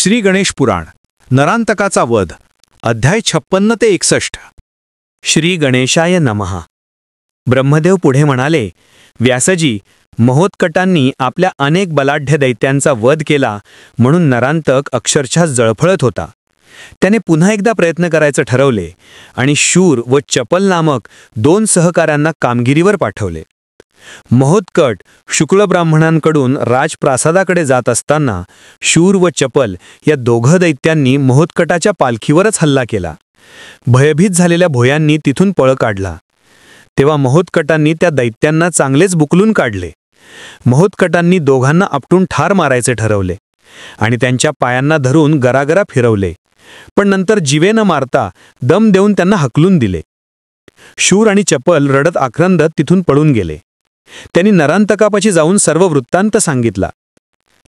श्री गणेश पुराण नरांतकाचा वध अध्याय 56 ते 61. श्री गणेशाय नमः. ब्रह्मदेव पुढे म्हणाले, व्यासजी, महोत्कटांनी आपल्या अनेक बलाढ्य दैत्यांचा वध केला म्हणून नरांतक अक्षरशः जळफळत होता. त्याने पुन्हा एकदा प्रयत्न करायचे ठरवले आणि शूर व चपल नामक 2 सहकाऱ्यांना कामगिरीवर पाठवले. महोत्कट शुक्ल ब्राह्मणांकडून राजप्रासादाकडे जात असताना शूर व चपल या दोघं दैत्यांनी महोत्कटाच्या पालखीवरच हल्ला केला. भयभीत झालेल्या भोयांनी तिथून पळ काढला. तेव्हा महोत्कटांनी त्या दैत्यांना चांगलेच बुकलून काढले. महोत्कटांनी दोघांना आपटून ठार मारायचे ठरवले आणि त्यांच्या पायांना धरून गरागरा फिरवले, पण नंतर जीवे न मारता दम देऊन त्यांना हकलून दिले. शूर आणि चपल रडत आक्रंदत तिथून पळून गेले. त्यांनी नरांतकापाशी जाऊन सर्व वृत्तांत सांगितला.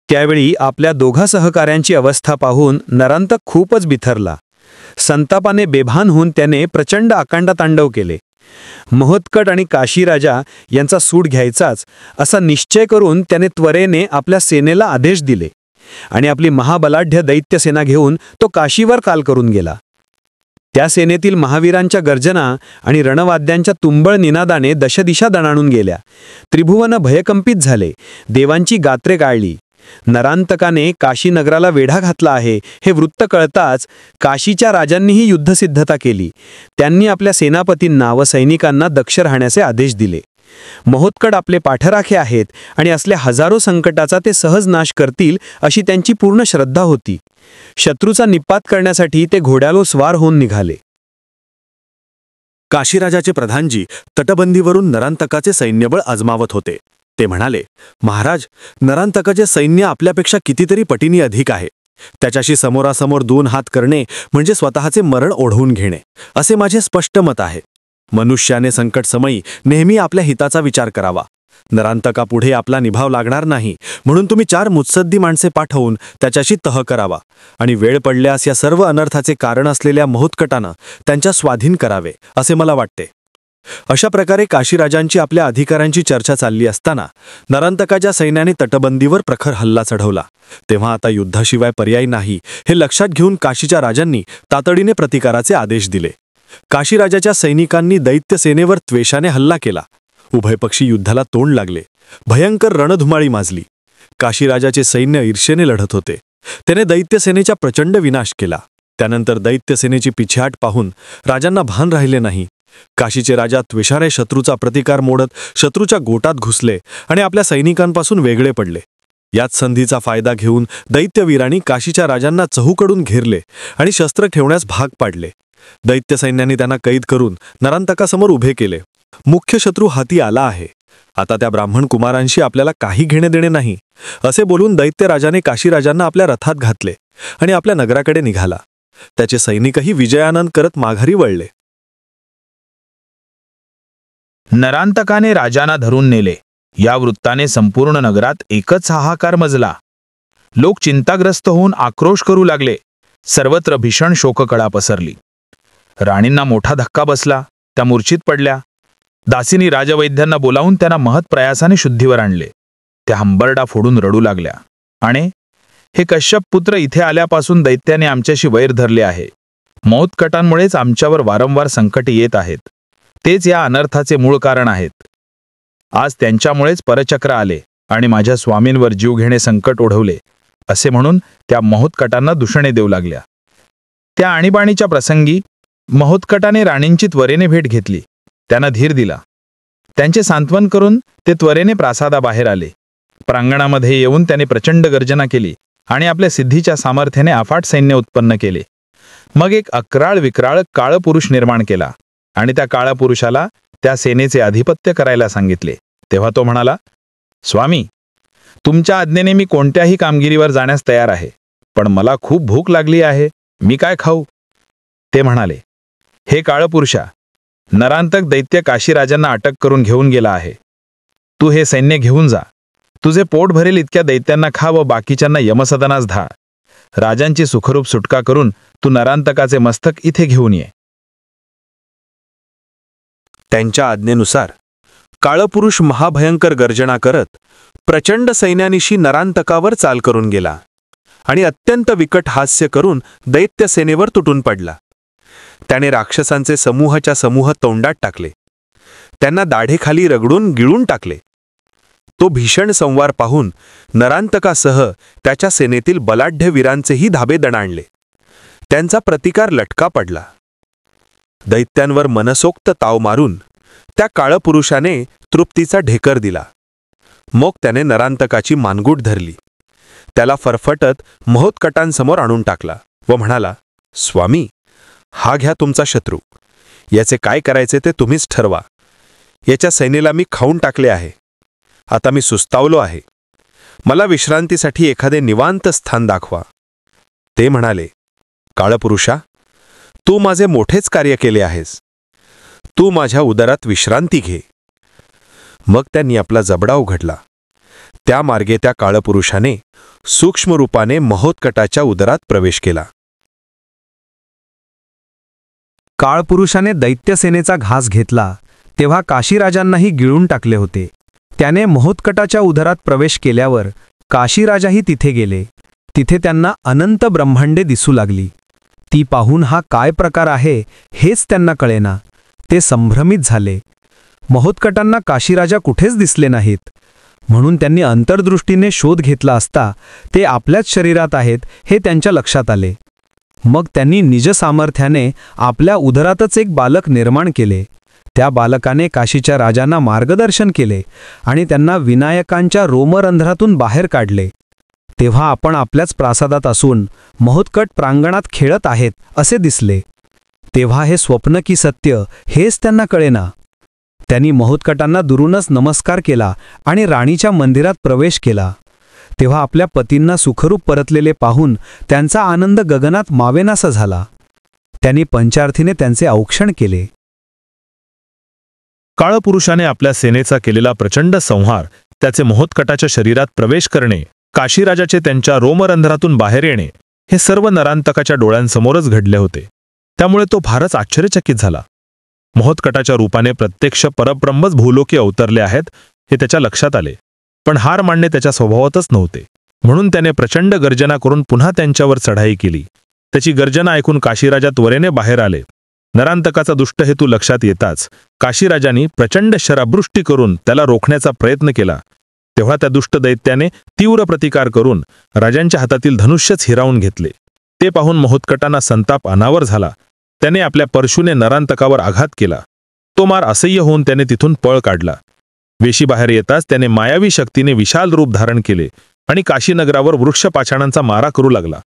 त्यावेळी आपल्या दोघा सहकाऱ्यांची अवस्था पाहून नरांतक खूपच बिथरला. संतापाने बेभान होऊन त्याने प्रचंड आकांडतांडव केले. महोत्कट आणि काशीराजा यांचा सूड घ्यायचाच असा निश्चय करून त्याने त्वरेने आपल्या सेनेला आदेश दिले आणि आपली महाबलाढ्य दैत्यसेना घेऊन तो काशीवर काल करून गेला. त्या सेनेतील महावीरांच्या गर्जना आणि रणवाद्यांच्या तुंबळ निनादाने दशदिशा दणाणून गेल्या. त्रिभुवन भयकंपित झाले. देवांची गात्रे गाळली. नरांतकाने काशीनगराला वेढा घातला आहे हे वृत्त कळताच काशीच्या राजांनीही युद्धसिद्धता केली. त्यांनी आपल्या सेनापतींना व सैनिकांना दक्ष राहण्याचे आदेश दिले. महोत्कट आपले पाठराखे आहेत आणि असल्या हजारो संकटाचा ते सहज नाश करतील अशी त्यांची पूर्ण श्रद्धा होती. शत्रूचा निपात करण्यासाठी ते घोड्यालो स्वार होऊन निघाले. काशीराजाचे प्रधानजी तटबंदीवरून नरांतकाचे सैन्यबळ आजमावत होते. ते म्हणाले, महाराज, नरांतकाचे सैन्य आपल्यापेक्षा कितीतरी पटीने अधिक आहे. त्याच्याशी समोरासमोर 2 हात करणे म्हणजे स्वतःचे मरण ओढवून घेणे असे माझे स्पष्ट मत आहे. मनुष्याने संकटसमयी नेहमी आपल्या हिताचा विचार करावा. नरांतकापुढे आपला निभाव लागणार नाही म्हणून तुम्ही 4 मुत्सद्दी माणसे पाठवून त्याच्याशी तह करावा आणि वेळ पडल्यास या सर्व अनर्थाचे कारण असलेल्या महोत्कटानं त्यांच्या स्वाधीन करावे असे मला वाटते. अशा प्रकारे काशीराजांची आपल्या अधिकाऱ्यांची चर्चा चालली असताना नरांतकाच्या सैन्याने तटबंदीवर प्रखर हल्ला चढवला. तेव्हा आता युद्धाशिवाय पर्याय नाही हे लक्षात घेऊन काशीच्या राजांनी तातडीने प्रतिकाराचे आदेश दिले. काशीराजाच्या सैनिकांनी दैत्यसेनेवर त्वेषाने हल्ला केला. उभयपक्षी युद्धाला तोंड लागले. भयंकर रणधुमाळी माजली. काशीराजाचे सैन्य ईर्षेने लढत होते. त्याने दैत्यसेनेचा प्रचंड विनाश केला. त्यानंतर दैत्यसेनेची पिछेहाट पाहून राजांना भान राहिले नाही. काशीचे राजा त्वेषाने शत्रूचा प्रतिकार मोडत शत्रूच्या गोटात घुसले आणि आपल्या सैनिकांपासून वेगळे पडले. याच संधीचा फायदा घेऊन दैत्यवीरांनी काशीच्या राजांना चहूकडून घेरले आणि शस्त्र ठेवण्यास भाग पाडले. दैत्य सैन्याने त्यांना कैद करून नरांतकासमोर उभे केले. मुख्य शत्रू हाती आला आहे. आता त्या ब्राह्मण कुमारांशी आपल्याला काही घेणे देणे नाही असे बोलून दैत्यराजाने काशीराजांना आपल्या रथात घातले आणि आपल्या नगराकडे निघाला. त्याचे सैनिकही विजयानंद करत माघारी वळले. नरांतकाने राजांना धरून नेले. या वृत्ताने संपूर्ण नगरात एकच हाहाकार मजला. लोक चिंताग्रस्त होऊन आक्रोश करू लागले. सर्वत्र भीषण शोककळा पसरली. राणींना मोठा धक्का बसला. त्या मूर्छित पडल्या. दासींनी राजवैद्यांना बोलावून त्यांना महत् प्रयासाने शुद्धीवर आणले. त्या हंबरडा फोडून रडू लागल्या आणि हे कश्यप पुत्र इथे आल्यापासून दैत्याने आमच्याशी वैर धरले आहे. मौतकटांमुळेच आमच्यावर वारंवार संकटे येत आहेत. तेच या अनर्थाचे मूळ कारण आहेत. आज त्यांच्यामुळेच परचक्र आले आणि माझ्या स्वामींवर जीव घेणे संकट ओढवले असे म्हणून त्या महोत्कटांना दूषणे देऊ लागल्या. त्या आणीबाणीच्या प्रसंगी महोत्कटाने राणींची त्वरेने भेट घेतली. त्यांना धीर दिला. त्यांचे सांत्वन करून ते त्वरेने प्रासादाबाहेर आले. प्रांगणामध्ये येऊन त्याने प्रचंड गर्जना केली आणि आपल्या सिद्धीच्या सामर्थ्याने अफाट सैन्य उत्पन्न केले. मग एक अक्राळ विक्राळ काळपुरुष निर्माण केला आणि त्या काळपुरुषाला त्या सेनेचे अधिपत्य करायला सांगितले. तेव्हा तो म्हणाला, स्वामी, तुमच्या आज्ञेने मी कोणत्याही कामगिरीवर जाण्यास तयार आहे, पण मला खूप भूक लागली आहे. मी काय खाऊ? ते म्हणाले, हे काळपुरुषा, नरांतक दैत्य काशीराजांना अटक करून घेऊन गेला आहे. तू हे सैन्य घेऊन जा. तुझे पोट भरेल इतक्या दैत्यांना खा व बाकीच्यांना यमसदनास धा. राजांची सुखरूप सुटका करून तू नरांतकाचे मस्तक इथे घेऊन ये. त्यांच्या आज्ञेनुसार काळपुरुष महाभयंकर गर्जना करत प्रचंड सैन्यानिशी नरांतकावर चाल करून गेला आणि अत्यंत विकट हास्य करून दैत्य सेनेवर तुटून पडला. त्याने राक्षसांचे समूहाच्या समूह तोंडात टाकले. त्यांना दाढेखाली रगडून गिळून टाकले. तो भीषण संवार पाहून नरांतकासह त्याच्या सेनेतील बलाढ्य वीरांचेही धाबे दणाणले. त्यांचा प्रतिकार लटका पडला. दैत्यांवर मनसोक्त ताव मारून त्या काळपुरुषाने तृप्तीचा ढेकर दिला. मग त्याने नरांतकाची मानगूट धरली. त्याला फरफटत महोत्कटांसमोर आणून टाकला व म्हणाला, स्वामी, हा घ्या तुमचा शत्रू. याचे काय करायचे ते तुम्हीच ठरवा. याच्या सैनेला मी खाऊन टाकले आहे. आता मी सुस्तावलो आहे. मला विश्रांतीसाठी एखादे निवांत स्थान दाखवा. ते म्हणाले, काळपुरुषा, तू माझे मोठेच कार्य केले आहेस. तू माझ्या उदरात विश्रांती घे. मग त्यांनी आपला जबडा उघडला. त्या मार्गे त्या काळपुरुषाने सूक्ष्म रूपाने महोत्कटाच्या उदरात प्रवेश केला. काळपुरुषाने दैत्यसेनेचा घास घेतला तेव्हा काशीराजांनाही गिळून टाकले होते. त्याने महोत्कटाच्या उदरात प्रवेश केल्यावर काशीराजाही तिथे गेले. तिथे त्यांना अनंत ब्रह्मांडे दिसू लागली. ती पाहून हा काय प्रकार आहे हेच त्यांना कळेना. ते संभ्रमित झाले. महोत्कटांना काशीराजा कुठेच दिसले नाहीत. म्हणून त्यांनी अंतर्दृष्टीने शोध घेतला असता ते आपल्याच शरीरात आहेत हे त्यांच्या लक्षात आले. मग त्यांनी निज सामर्थ्याने आपल्या उदरातच एक बालक निर्माण केले. त्या बालकाने काशीच्या राजांना मार्गदर्शन केले आणि त्यांना विनायकांच्या रोमरंध्रातून बाहेर काढले. तेव्हा आपण आपल्याच प्रासादात असून महोत्कट प्रांगणात खेळत आहेत असे दिसले. तेव्हा हे स्वप्न की सत्य हेच त्यांना कळेना. त्यांनी महोत्कटांना दुरूनच नमस्कार केला आणि राणीच्या मंदिरात प्रवेश केला. तेव्हा आपल्या पतींना सुखरूप परतलेले पाहून त्यांचा आनंद गगनात मावेनासा झाला. त्यांनी पंचार्थीने त्यांचे औक्षण केले. काळपुरुषाने आपल्या सेनेचा केलेला प्रचंड संहार, त्याचे महोत्कटाच्या शरीरात प्रवेश करणे, काशीराजाचे त्यांच्या रोमरंध्रातून बाहेर येणे, हे सर्व नरांतकाच्या डोळ्यांसमोरच घडले होते. त्यामुळे तो फारच आश्चर्यचकित झाला. महोत्कटाच्या रूपाने प्रत्यक्ष परब्रह्मच भूलोकी अवतरले आहेत हे त्याच्या लक्षात आले. पण हार मानणे त्याच्या स्वभावातच नव्हते. म्हणून त्याने प्रचंड गर्जना करून पुन्हा त्यांच्यावर चढाई केली. त्याची गर्जना ऐकून काशीराजा त्वरेने बाहेर आले. नरांतकाचा दुष्ट हेतू लक्षात येताच काशीराजांनी प्रचंड शरावृष्टी करून त्याला रोखण्याचा प्रयत्न केला. तेव्हा त्या दुष्ट दैत्याने तीव्र प्रतिकार करून राजांच्या हातातील धनुष्यच हिरावून घेतले. ते पाहून महोत्कटांना संताप अनावर झाला. त्याने आपल्या परशुने नरांतकावर आघात केला. तो मार असह्य होऊन त्याने तिथून पळ काढला. वेशी बाहेर येताच त्याने मायावी शक्तीने विशाल रूप धारण केले आणि काशीनगरावर वृक्षपाषाणांचा मारा करू लागला.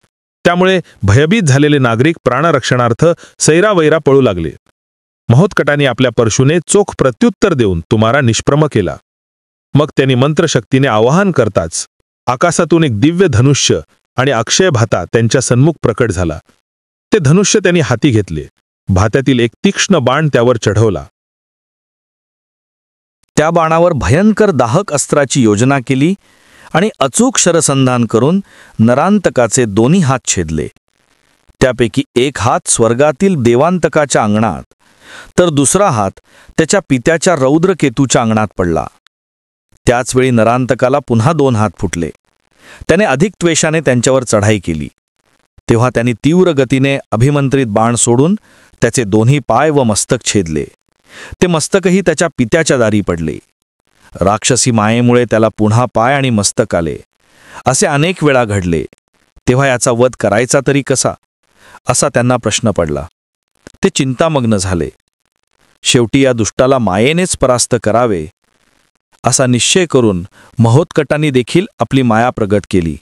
त्यामुळे भयभीत झालेले नागरिक प्राणरक्षणार्थ सैरावैरा पळू लागले. महोत्कटाने आपल्या परशुने चोख प्रत्युत्तर देऊन तो मारा निष्प्रम केला. मग त्यांनी मंत्रशक्तीने आवाहन करताच आकाशातून एक दिव्य धनुष्य आणि अक्षय भाता त्यांच्या सन्मुख प्रकट झाला. ते धनुष्य त्यांनी हाती घेतले. भात्यातील एक तीक्ष्ण बाण त्यावर चढवला. त्या बाणावर भयंकर दाहक अस्त्राची योजना केली आणि अचूक शरसंधान करून नरांतकाचे दोन्ही हात छेदले. त्यापैकी एक हात स्वर्गातील देवांतकाच्या अंगणात तर दुसरा हात त्याच्या पित्याच्या रौद्रकेतूच्या अंगणात पडला. त्याचवेळी नरांतकाला पुन्हा 2 हात फुटले. त्याने अधिक त्वेषाने त्यांच्यावर चढाई केली. तेव्हा त्यांनी तीव्र गतीने अभिमंत्रित बाण सोडून त्याचे दोन्ही पाय व मस्तक छेदले. ते मस्तकही त्याच्या पित्याच्या दारी पडले. राक्षसी मायेमुळे त्याला पुन्हा पाय आणि मस्तक आले. असे अनेक वेळा घडले. तेव्हा याचा वध करायचा तरी कसा, असा त्यांना प्रश्न पडला. ते चिंतामग्न झाले. शेवटी या दुष्टाला मायेनेच परास्त करावे असा निश्चय करून महोत्कटांनी देखील आपली माया प्रगट केली.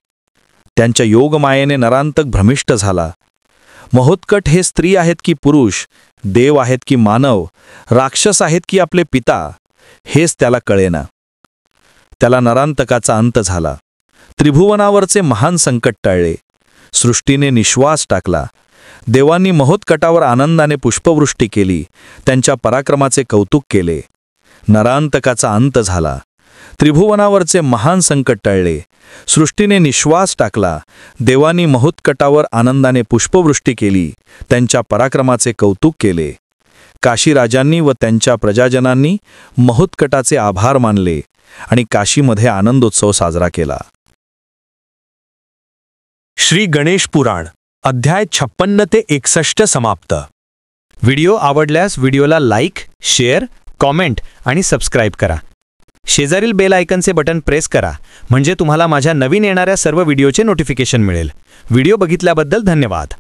त्यांच्या योगमायेने नरांतक भ्रमिष्ट झाला. महोत्कट हे स्त्री आहेत की पुरुष, देव आहेत की मानव, राक्षस आहेत की आपले पिता, हेच त्याला कळेना. त्याला नरांतकाचा अंत झाला. त्रिभुवनावरचे महान संकट टळले. सृष्टीने निश्वास टाकला. देवांनी महोत्कटावर आनंदाने पुष्पवृष्टी केली. त्यांच्या पराक्रमाचे कौतुक केले. नरांतकाचा अंत झाला. त्रिभुवनावरचे महान संकट टळले. सृष्टीने निश्वास टाकला. देवांनी महोत्कटावर आनंदाने पुष्पवृष्टी केली. त्यांच्या पराक्रमाचे कौतुक केले. काशीराजांनी व त्यांच्या प्रजाजनांनी महोत्कटाचे आभार मानले आणि काशीमध्ये आनंदोत्सव साजरा केला. श्री गणेश पुराण अध्याय 56 ते 61 समाप्त. व्हिडिओ आवडल्यास व्हिडिओला लाईक, शेअर, कॉमेंट आणि सबस्क्राईब करा. शेजारील बेल आयकनचे बटन प्रेस करा म्हणजे तुम्हाला माझ्या नवीन येणाऱ्या सर्व व्हिडिओचे नोटिफिकेशन मिळेल. व्हिडिओ बघितल्याबद्दल धन्यवाद.